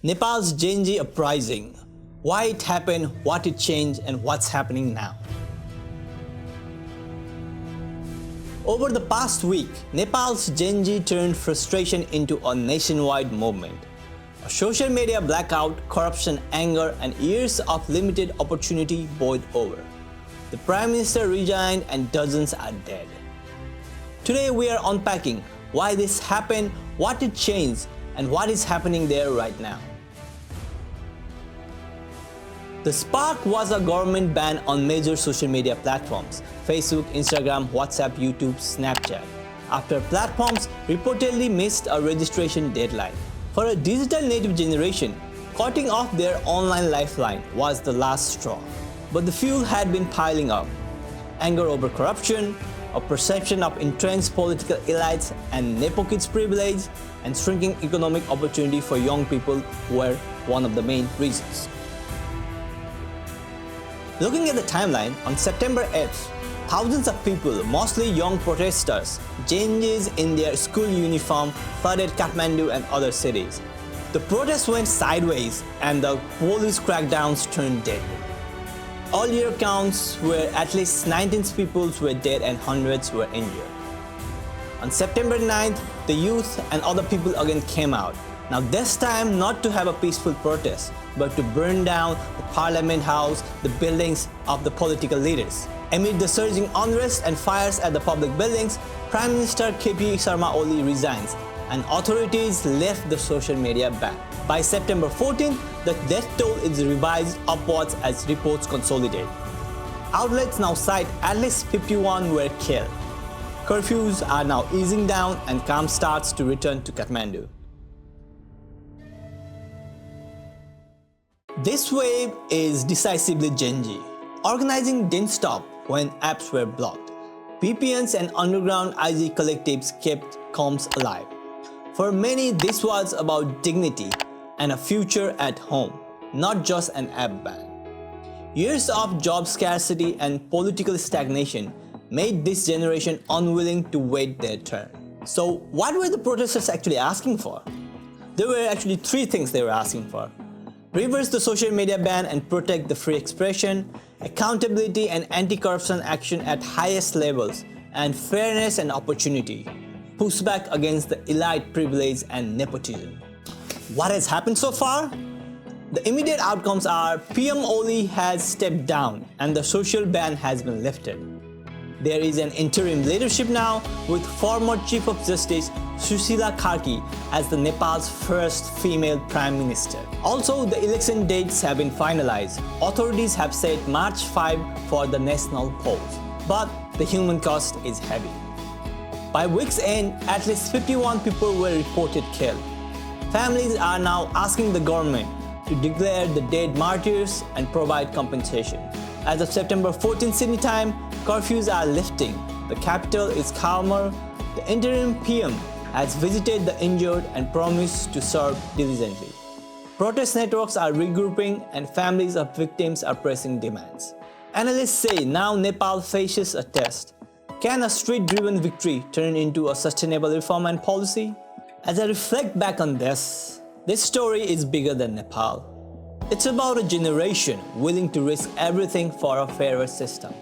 Nepal's Genji uprising. Why it happened, what it changed, and what's happening now. Over the past week, Nepal's Genji turned frustration into a nationwide movement. A social media blackout, corruption, anger, and years of limited opportunity boiled over. The Prime Minister resigned and dozens are dead. Today we are unpacking why this happened, what it changed, and what is happening there right now. The spark was a government ban on major social media platforms: Facebook, Instagram, WhatsApp, YouTube, Snapchat, after platforms reportedly missed a registration deadline. For a digital native generation, cutting off their online lifeline was the last straw. But the fuel had been piling up. Anger over corruption, a perception of entrenched political elites and Nepo kids' privilege, and shrinking economic opportunity for young people were one of the main reasons. Looking at the timeline, on September 8th, thousands of people, mostly young protesters, Genjis in their school uniform, flooded Kathmandu and other cities. The protests went sideways and the police crackdowns turned deadly. All year counts were at least 19 people were dead and hundreds were injured. On September 9th, the youth and other people again came out. Now this time not to have a peaceful protest, but to burn down the Parliament House, the buildings of the political leaders. Amid the surging unrest and fires at the public buildings, Prime Minister KP Sharma Oli resigns, and authorities left the social media ban. By September 14th, the death toll is revised upwards as reports consolidate. Outlets now cite at least 51 were killed. Curfews are now easing down and calm starts to return to Kathmandu. This wave is decisively Genji. Organizing didn't stop when apps were blocked. VPNs and underground IG collectives kept comms alive. For many, this was about dignity and a future at home, not just an app ban. Years of job scarcity and political stagnation made this generation unwilling to wait their turn. So what were the protesters actually asking for? There were actually three things they were asking for: reverse the social media ban and protect the free expression, accountability and anti-corruption action at highest levels, and fairness and opportunity, push back against the elite privilege and nepotism. What has happened so far? The immediate outcomes are PM Oli has stepped down and the social ban has been lifted. There is an interim leadership now with former Chief of Justice Sushila Karki as the Nepal's first female Prime Minister. Also, the election dates have been finalized. Authorities have set March 5 for the national polls. But the human cost is heavy. By week's end, at least 51 people were reported killed. Families are now asking the government to declare the dead martyrs and provide compensation. As of September 14 Sydney time, curfews are lifting. The capital is calmer. The interim PM has visited the injured and promised to serve diligently. Protest networks are regrouping and families of victims are pressing demands. Analysts say now Nepal faces a test. Can a street-driven victory turn into a sustainable reform and policy? As I reflect back on this story is bigger than Nepal. It's about a generation willing to risk everything for a fairer system.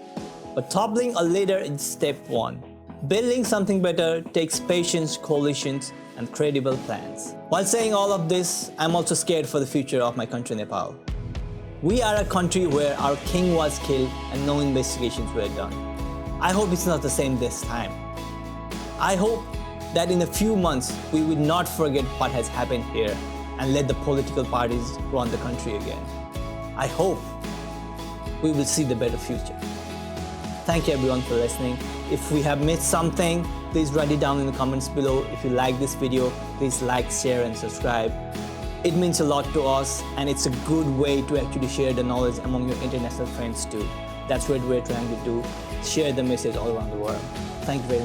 But toppling a leader is step one. Building something better takes patience, coalitions, and credible plans. While saying all of this, I'm also scared for the future of my country, Nepal. We are a country where our king was killed and no investigations were done. I hope it's not the same this time. I hope that in a few months, we will not forget what has happened here and let the political parties run the country again. I hope we will see the better future. Thank you everyone for listening. If we have missed something, please write it down in the comments below. If you like this video, please like, share and subscribe. It means a lot to us and it's a good way to actually share the knowledge among your international friends too. That's what we're trying to do, share the message all around the world. Thank you very much.